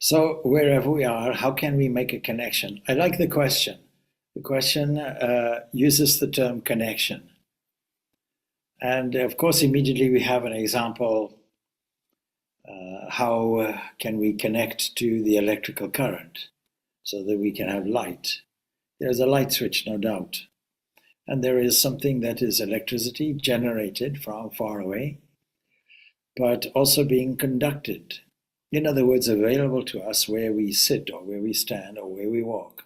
So wherever we are, how can we make a connection? I like the question. The question uses the term connection. And of course, immediately we have an example. How can we connect to the electrical current so that we can have light? There's a light switch, no doubt. And there is something that is electricity generated from far away, but also being conducted. In other words, available to us where we sit or where we stand or where we walk.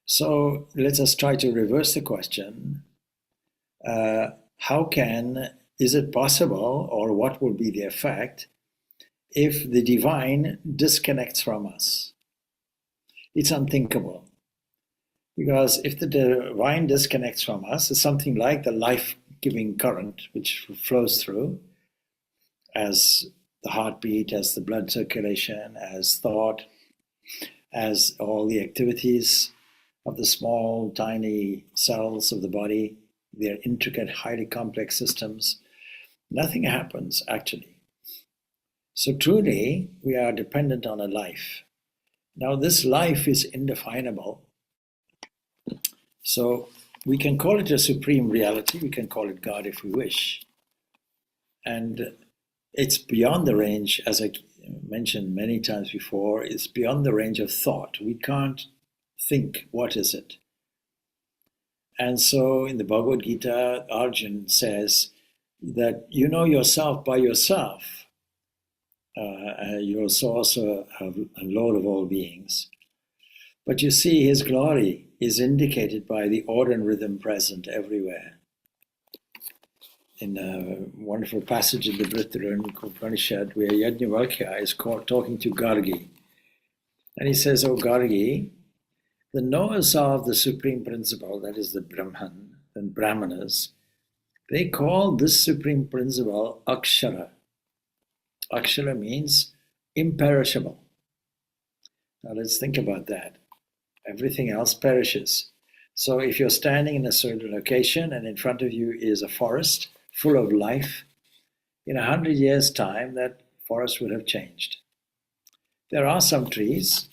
So let us try to reverse the question. Is it possible, or what will be the effect if the divine disconnects from us? It's unthinkable. Because if the divine disconnects from us, it's something like the life-giving current which flows through as the heartbeat, as the blood circulation, as thought, as all the activities of the small, tiny cells of the body, their intricate, highly complex systems. Nothing happens, actually. So truly, we are dependent on a life. Now, this life is indefinable. So we can call it a supreme reality. We can call it God if we wish. And it's beyond the range, as I mentioned many times before, it's beyond the range of thought. We can't think, what is it? And so in the Bhagavad Gita, Arjuna says that you know yourself by yourself. You're also a Lord of all beings. But you see, his glory is indicated by the order and rhythm present in a wonderful passage in the Brihadaranyaka Upanishad where Yajnavalkya is talking to Gargi. And he says, "Oh Gargi, the knowers of the supreme principle, that is the Brahman and Brahmanas, they call this supreme principle Akshara. Akshara means imperishable. Now let's think about that. Everything else perishes. So if you're standing in a certain location and in front of you is a forest full of life, in 100 years' time, that forest would have changed. There are some trees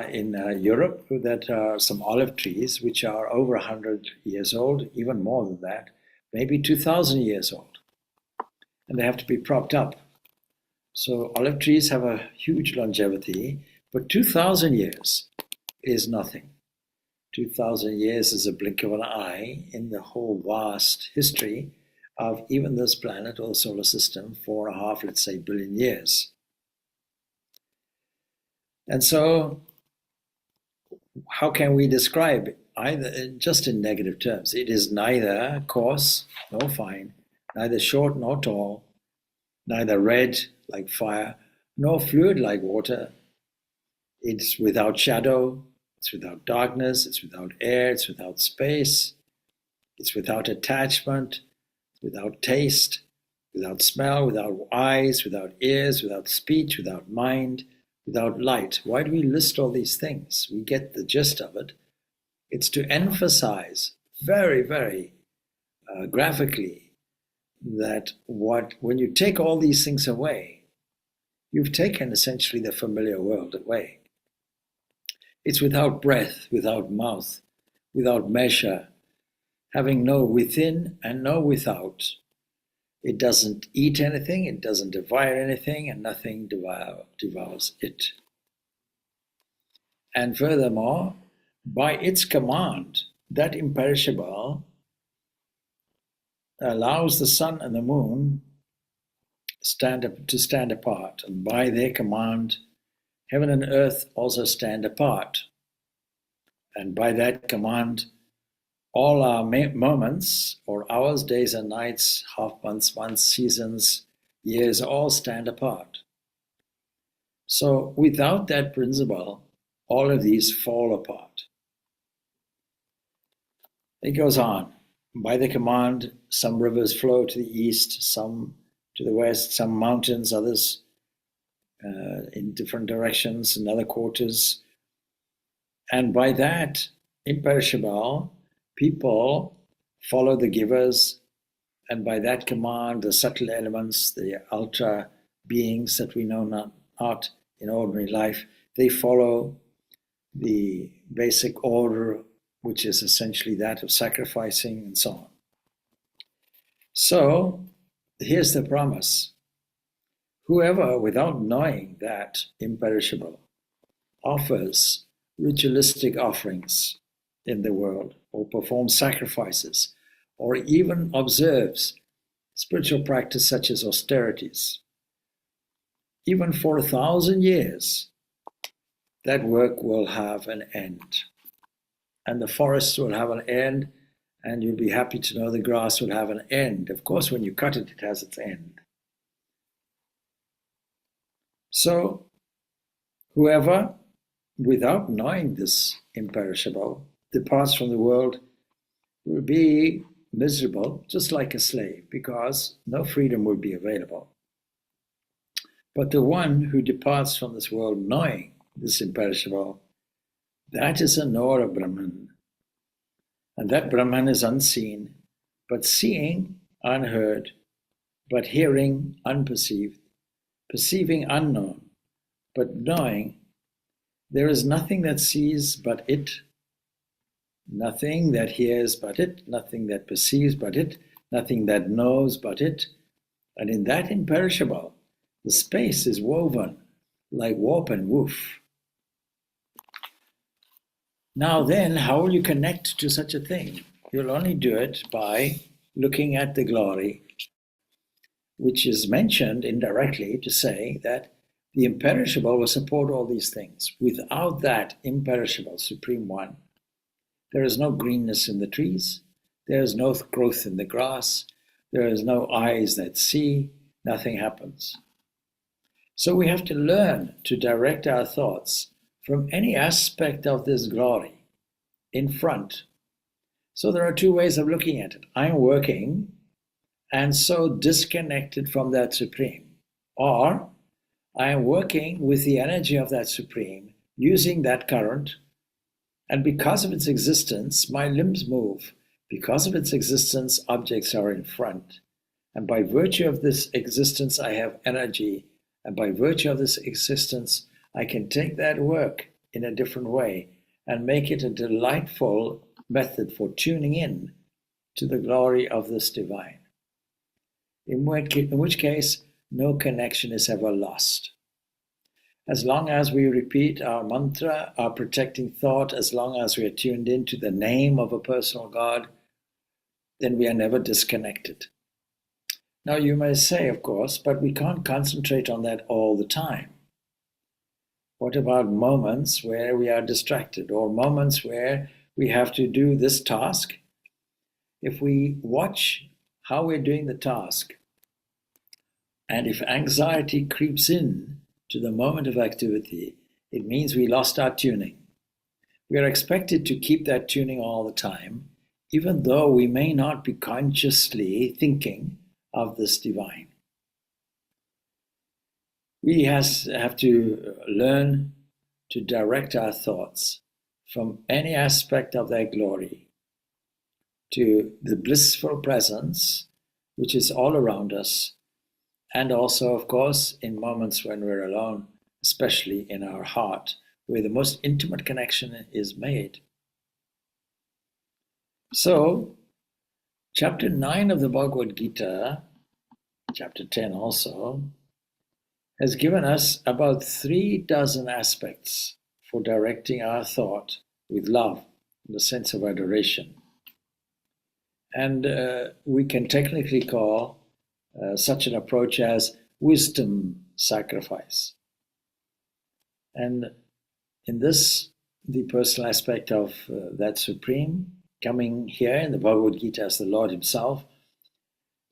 in Europe that are some olive trees which are over 100 years old, even more than that, maybe 2,000 years old. And they have to be propped up. So olive trees have a huge longevity, but 2,000 years is nothing. 2,000 years is a blink of an eye in the whole vast history of even this planet or the solar system, 4.5, let's say, billion years. And so how can we describe it? Either just in negative terms? It is neither coarse nor fine, neither short nor tall, neither red like fire, nor fluid like water. It's without shadow, it's without darkness, it's without air, it's without space, it's without attachment, without taste, without smell, without eyes, without ears, without speech, without mind, without light. Why do we list all these things? We get the gist of it. It's to emphasize very, very graphically that when you take all these things away, you've taken essentially the familiar world away. It's without breath, without mouth, without measure, having no within and no without. It doesn't eat anything, it doesn't devour anything, and nothing devours it. And furthermore, by its command, that imperishable allows the sun and the moon to stand apart. And by their command, heaven and earth also stand apart. And by that command, all our moments, or hours, days and nights, half months, seasons, years, all stand apart. So without that principle, all of these fall apart. It goes on. By the command, some rivers flow to the east, some to the west, some mountains, others in different directions, in other quarters. And by that imperishable, people follow the givers, and by that command, the subtle elements, the ultra beings that we know not, in ordinary life, they follow the basic order, which is essentially that of sacrificing and so on. So here's the promise. Whoever, without knowing that imperishable, offers ritualistic offerings in the world, or performs sacrifices, or even observes spiritual practice such as austerities, even for 1,000 years, that work will have an end. And the forests will have an end, and you'll be happy to know the grass will have an end. Of course, when you cut it, it has its end. So, whoever, without knowing this imperishable, departs from the world will be miserable, just like a slave, because no freedom will be available. But the one who departs from this world knowing this imperishable, that is a knower of Brahman. And that Brahman is unseen, but seeing unheard, but hearing unperceived, perceiving unknown, but knowing. There is nothing that sees but it, nothing that hears but it, nothing that perceives but it, nothing that knows but it. And in that imperishable, the space is woven like warp and woof. Now then, how will you connect to such a thing? You'll only do it by looking at the glory, which is mentioned indirectly to say that the imperishable will support all these things. Without that imperishable Supreme One, there is no greenness in the trees, there is no growth in the grass, there is no eyes that see, nothing happens. So we have to learn to direct our thoughts from any aspect of this glory in front. So there are two ways of looking at it. I'm working and so disconnected from that Supreme, or I am working with the energy of that Supreme, using that current, and because of its existence, my limbs move. Because of its existence, objects are in front. And by virtue of this existence, I have energy. And by virtue of this existence, I can take that work in a different way and make it a delightful method for tuning in to the glory of this divine. In which case, no connection is ever lost. As long as we repeat our mantra, our protecting thought, as long as we are tuned into the name of a personal God, then we are never disconnected. Now you may say, of course, but we can't concentrate on that all the time. What about moments where we are distracted, or moments where we have to do this task? If we watch how we're doing the task, and if anxiety creeps in to the moment of activity, it means we lost our tuning. We are expected to keep that tuning all the time, even though we may not be consciously thinking of this divine. We have to learn to direct our thoughts from any aspect of their glory to the blissful presence which is all around us, and also, of course, in moments when we're alone, especially in our heart, where the most intimate connection is made. So, chapter 9 of the Bhagavad Gita, chapter 10 also, has given us about 36 aspects for directing our thought with love, in the sense of adoration. And we can technically call such an approach as wisdom sacrifice. And in this, the personal aspect of that Supreme, coming here in the Bhagavad Gita as the Lord Himself,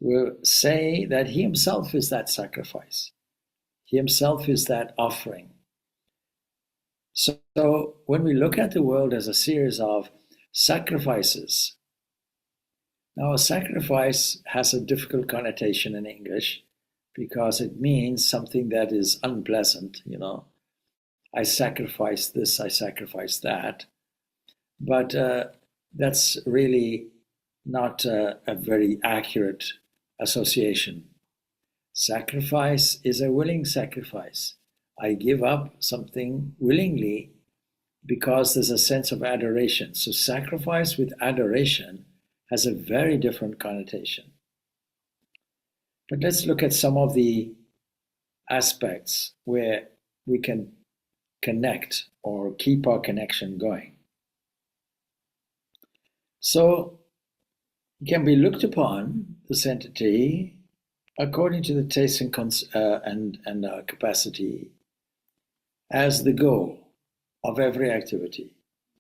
will say that He Himself is that sacrifice. He Himself is that offering. So when we look at the world as a series of sacrifices, now a sacrifice has a difficult connotation in English because it means something that is unpleasant, I sacrifice this, I sacrifice that. But that's really not a very accurate association. Sacrifice is a willing sacrifice. I give up something willingly because there's a sense of adoration. So sacrifice with adoration has a very different connotation. But let's look at some of the aspects where we can connect or keep our connection going. So it can be looked upon, this entity, according to the taste and capacity, as the goal of every activity,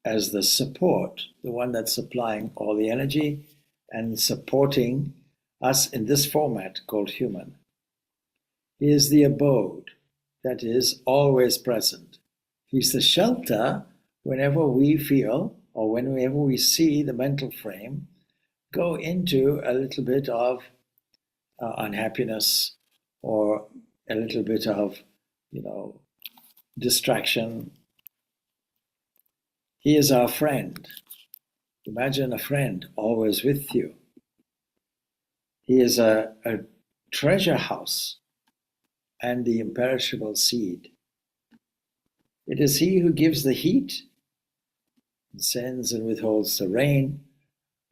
as the support, the one that's supplying all the energy and supporting us in this format called human. He is the abode that is always present. He's the shelter whenever we feel or whenever we see the mental frame go into a little bit of unhappiness or a little bit of, distraction. He is our friend. Imagine a friend always with you. He is a treasure house and the imperishable seed. It is he who gives the heat, and sends and withholds the rain,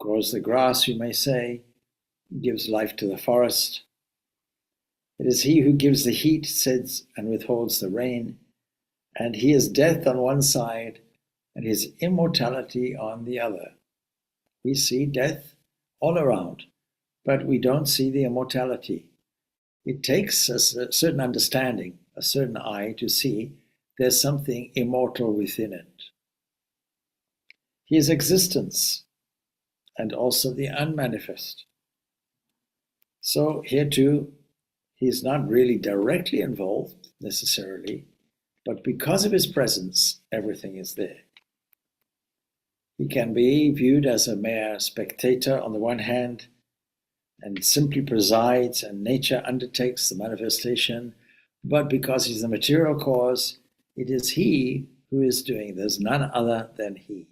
grows the grass, you may say, gives life to the forest. It is he who gives the heat, sends and withholds the rain, and he is death on one side and his immortality on the other. We see death all around, but we don't see the immortality. It takes a certain understanding, a certain eye to see there's something immortal within it. He is existence and also the unmanifest. So here too, he is not really directly involved necessarily, but because of his presence, everything is there. He can be viewed as a mere spectator on the one hand, and simply presides and nature undertakes the manifestation, but because he's the material cause, it is he who is doing this, none other than he.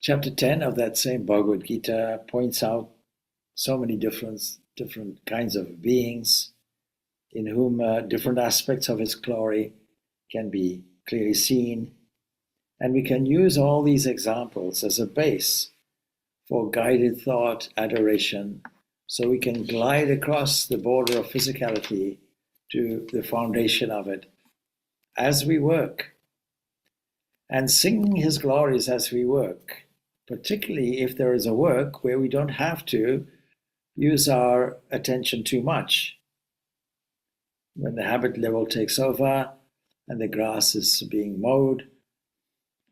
Chapter 10 of that same Bhagavad Gita points out so many different kinds of beings in whom different aspects of his glory can be clearly seen. And we can use all these examples as a base for guided thought, adoration, so we can glide across the border of physicality to the foundation of it as we work, and sing his glories as we work, particularly if there is a work where we don't have to use our attention too much. When the habit level takes over and the grass is being mowed,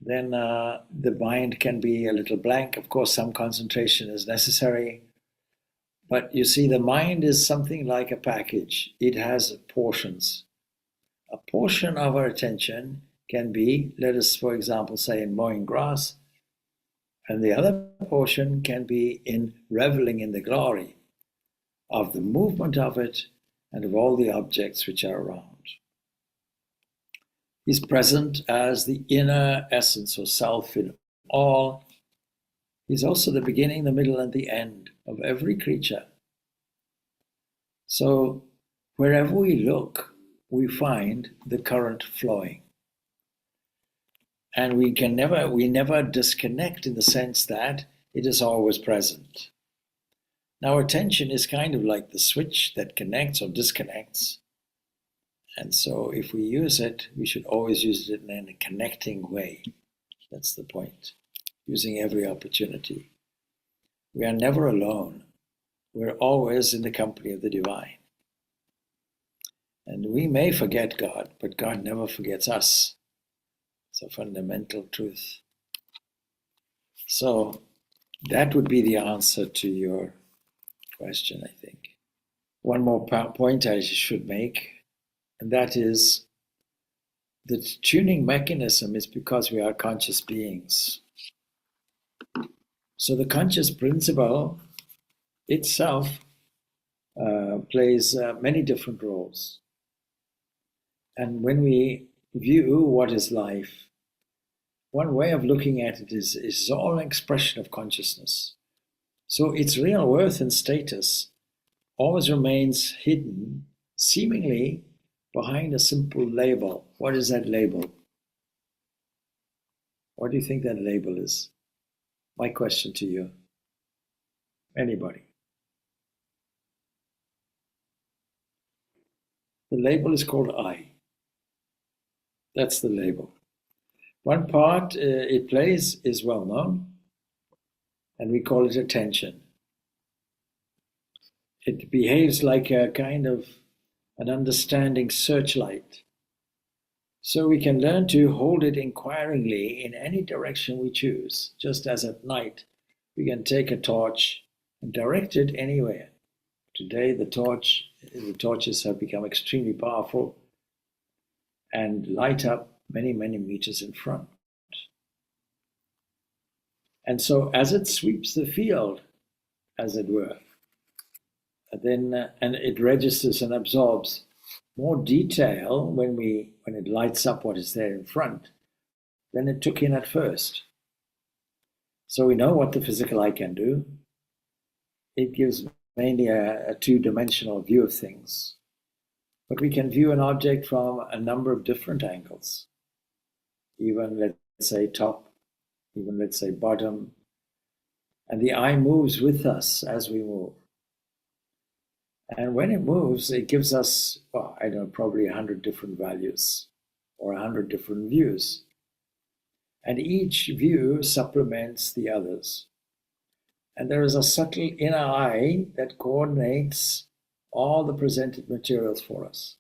then the mind can be a little blank. Of course, some concentration is necessary. But you see, the mind is something like a package. It has portions. A portion of our attention can be, let us, for example, say in mowing grass, and the other portion can be in reveling in the glory of the movement of it and of all the objects which are around. He's present as the inner essence or self in all. He's also the beginning, the middle, and the end of every creature. So wherever we look, we find the current flowing. And we never disconnect in the sense that it is always present. Now, attention is kind of like the switch that connects or disconnects. And so if we use it, we should always use it in a connecting way. That's the point. Using every opportunity. We are never alone. We're always in the company of the divine. And we may forget God, but God never forgets us. It's a fundamental truth. So that would be the answer to your question, I think. One more point I should make, and that is the tuning mechanism is because we are conscious beings. So the conscious principle itself plays many different roles. And when we view what is life, one way of looking at it is all an expression of consciousness. So its real worth and status always remains hidden, seemingly behind a simple label. What is that label? What do you think that label is? My question to you. Anybody? The label is called I. That's the label. One part it plays is well known, and we call it attention. It behaves like a kind of an understanding searchlight. So we can learn to hold it inquiringly in any direction we choose, just as at night we can take a torch and direct it anywhere. Today the torches have become extremely powerful and light up many, many meters in front. And so as it sweeps the field, as it were, then and it registers and absorbs more detail when it lights up what is there in front than it took in at first. So we know what the physical eye can do. It gives mainly a two-dimensional view of things. But we can view an object from a number of different angles. Even, let's say, top, even, let's say, bottom. And the eye moves with us as we move. And when it moves, it gives us, well, I don't know, probably 100 different values or 100 different views. And each view supplements the others. And there is a subtle inner eye that coordinates all the presented materials for us.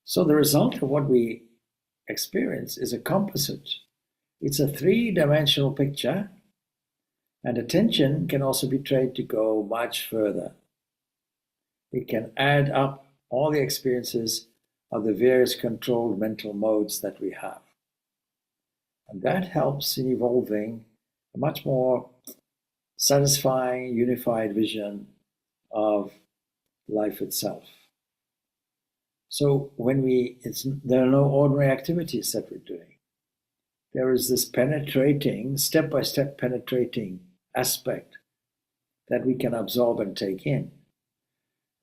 So the result of what we experience is a composite. It's a three-dimensional picture, and attention can also be trained to go much further. It can add up all the experiences of the various controlled mental modes that we have. And that helps in evolving a much more satisfying, unified vision of life itself. So when there are no ordinary activities that we're doing. There is this penetrating, step-by-step penetrating aspect that we can absorb and take in.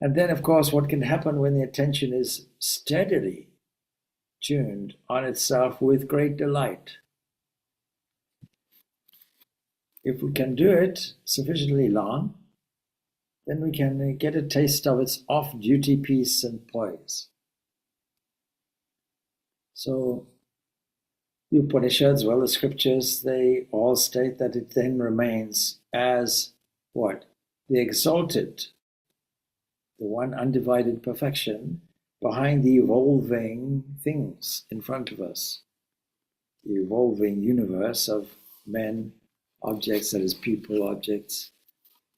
And then, of course, what can happen when the attention is steadily tuned on itself with great delight. If we can do it sufficiently long, then we can get a taste of its off-duty peace and poise. So the Upanishads, well, the scriptures, they all state that it then remains as what? The exalted, the one undivided perfection behind the evolving things in front of us, the evolving universe of men, objects, that is people, objects,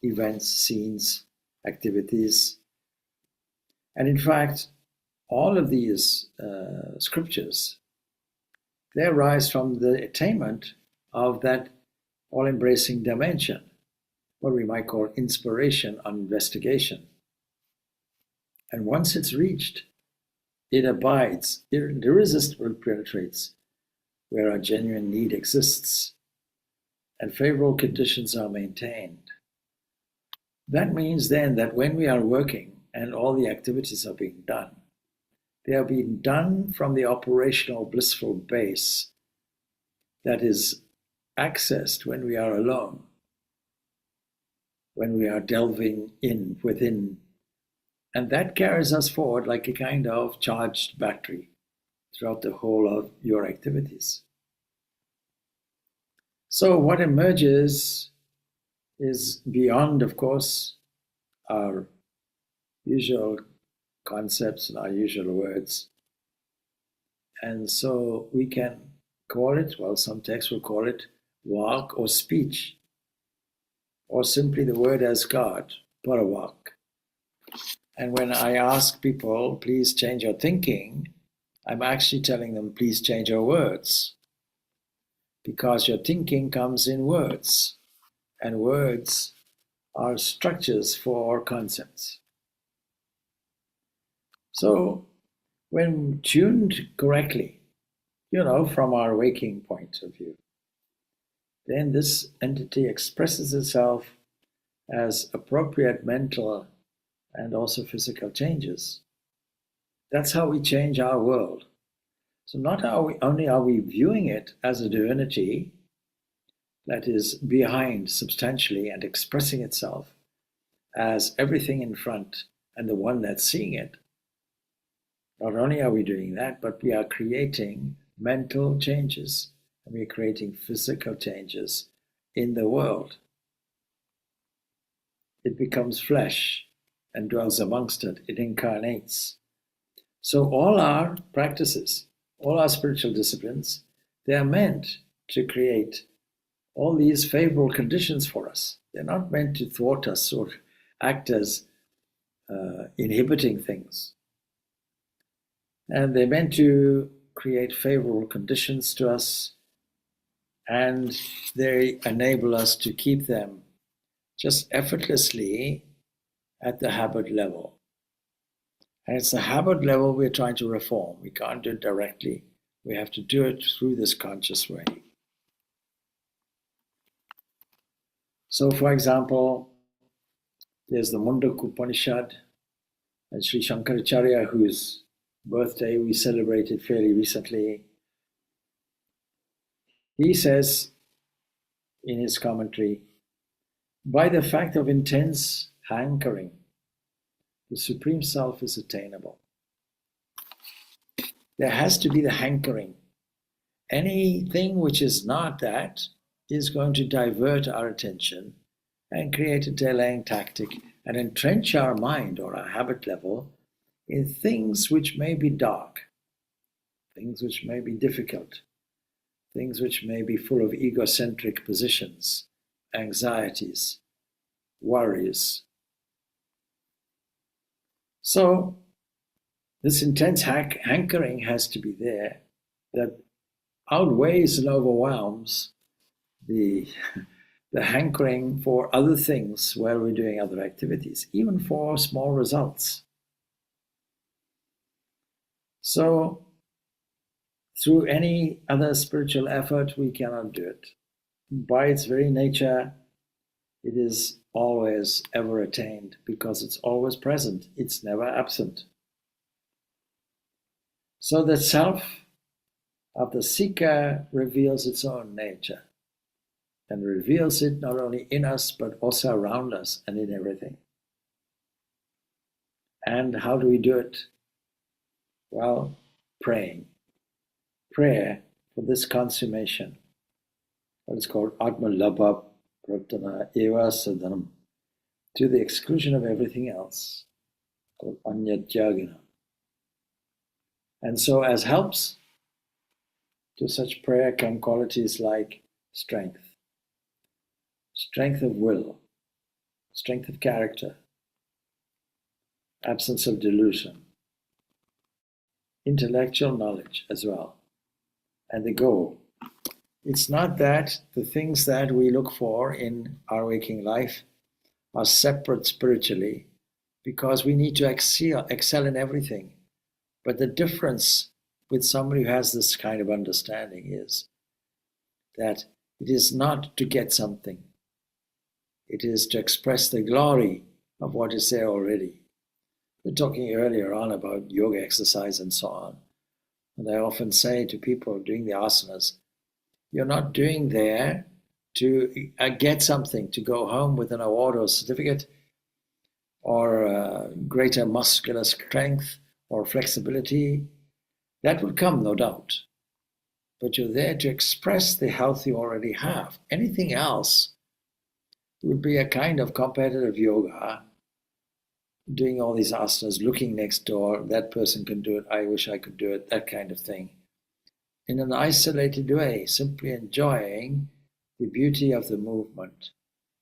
events, scenes, activities. And in fact, all of these scriptures, they arise from the attainment of that all-embracing dimension, what we might call inspiration on investigation. And once it's reached, it abides, irresistibly penetrates where our genuine need exists, and favorable conditions are maintained. That means then that when we are working and all the activities are being done, they are being done from the operational blissful base that is accessed when we are alone, when we are delving in within. And that carries us forward like a kind of charged battery throughout the whole of your activities. So what emerges is beyond, of course, our usual concepts and our usual words. And so we can call it, well, some texts will call it walk or speech, or simply the word as God, parawak. And when I ask people, please change your thinking, I'm actually telling them, please change your words. Because your thinking comes in words, and words are structures for concepts. So when tuned correctly, from our waking point of view, then this entity expresses itself as appropriate mental and also physical changes. That's how we change our world. So not only are we viewing it as a divinity that is behind substantially and expressing itself as everything in front and the one that's seeing it, not only are we doing that, but we are creating mental changes and we are creating physical changes in the world. It becomes flesh and dwells amongst it. It incarnates. So all our practices, all our spiritual disciplines, they are meant to create all these favorable conditions for us. They're not meant to thwart us or act as inhibiting things. And they're meant to create favorable conditions to us, and they enable us to keep them just effortlessly at the habit level. And it's the habit level we're trying to reform. We can't do it directly. We have to do it through this conscious way. So, for example, there's the Mundaka Upanishad, and Sri Shankaracharya, whose birthday we celebrated fairly recently. He says in his commentary, by the fact of intense hankering, the Supreme Self is attainable. There has to be the hankering. Anything which is not that is going to divert our attention and create a delaying tactic and entrench our mind or our habit level in things which may be dark, things which may be difficult, things which may be full of egocentric positions, anxieties, worries. So this intense hankering has to be there that outweighs and overwhelms the hankering for other things while we're doing other activities, even for small results. So through any other spiritual effort, we cannot do it. By its very nature, it is always ever attained because it's always present. It's never absent. So the self of the seeker reveals its own nature and reveals it not only in us but also around us and in everything. And how do we do it? Well, praying. Prayer for this consummation, what is called Atma Labha Pratana Eva Sadhanam, to the exclusion of everything else, called Anyatyagana. And so as helps to such prayer come qualities like strength, strength of will, strength of character, absence of delusion, intellectual knowledge as well, and the goal. It's not that the things that we look for in our waking life are separate spiritually, because we need to excel in everything. But the difference with somebody who has this kind of understanding is that it is not to get something. It is to express the glory of what is there already. We were talking earlier on about yoga exercise and so on. And I often say to people doing the asanas, you're not doing there to get something, to go home with an award or certificate or greater muscular strength or flexibility. That will come, no doubt. But you're there to express the health you already have. Anything else would be a kind of competitive yoga, doing all these asanas, looking next door, that person can do it, I wish I could do it, that kind of thing. In an isolated way, simply enjoying the beauty of the movement,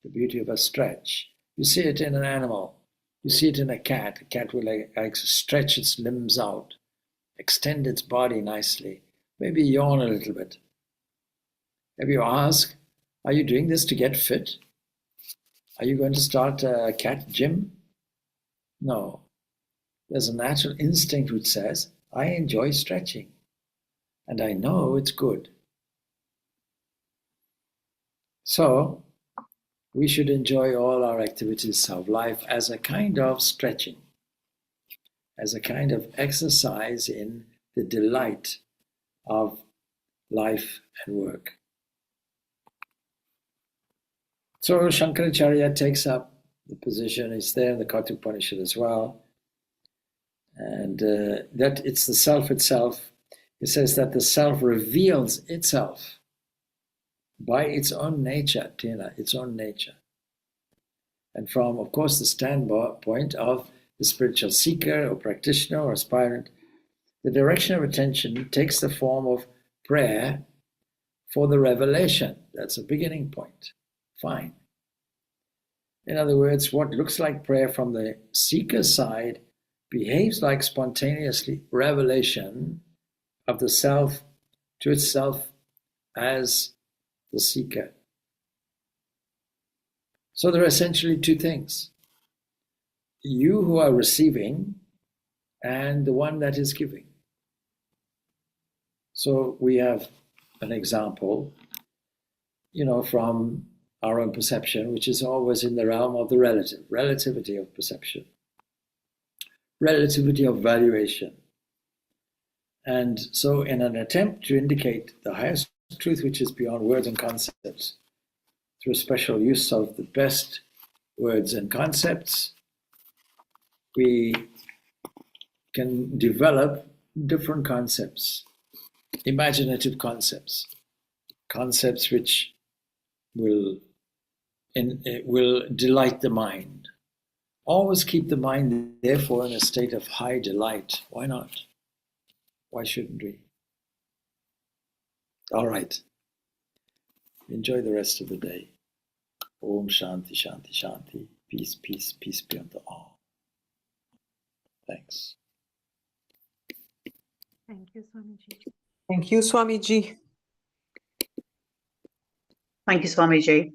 the beauty of a stretch. You see it in an animal. You see it in a cat. A cat will like stretch its limbs out, extend its body nicely, maybe yawn a little bit. Have you asked, are you doing this to get fit? Are you going to start a cat gym? No. There's a natural instinct which says, I enjoy stretching. And I know it's good. So, we should enjoy all our activities of life as a kind of stretching. as a kind of exercise in the delight of life and work. So Shankaracharya takes up the position, it's there in the Katha Upanishad as well, and that it's the self itself. It says that the self reveals itself by its own nature, Tina, its own nature. And from, of course, the standpoint of the spiritual seeker or practitioner or aspirant, the direction of attention takes the form of prayer for the revelation. That's a beginning point. Fine. In other words, what looks like prayer from the seeker's side behaves like spontaneously revelation of the self to itself as the seeker. So there are essentially two things. You who are receiving and the one that is giving. So we have an example, from our own perception, which is always in the realm of the relativity of perception, relativity of valuation. And so in an attempt to indicate the highest truth which is beyond words and concepts, through special use of the best words and concepts, we can develop different concepts, imaginative concepts, concepts which will delight the mind. Always keep the mind, therefore, in a state of high delight. Why not? Why shouldn't we? All right. Enjoy the rest of the day. Om Shanti, Shanti, Shanti. Peace, peace, peace be unto all. Thanks. Thank you, Swamiji. Thank you, Swamiji. Thank you, Swamiji.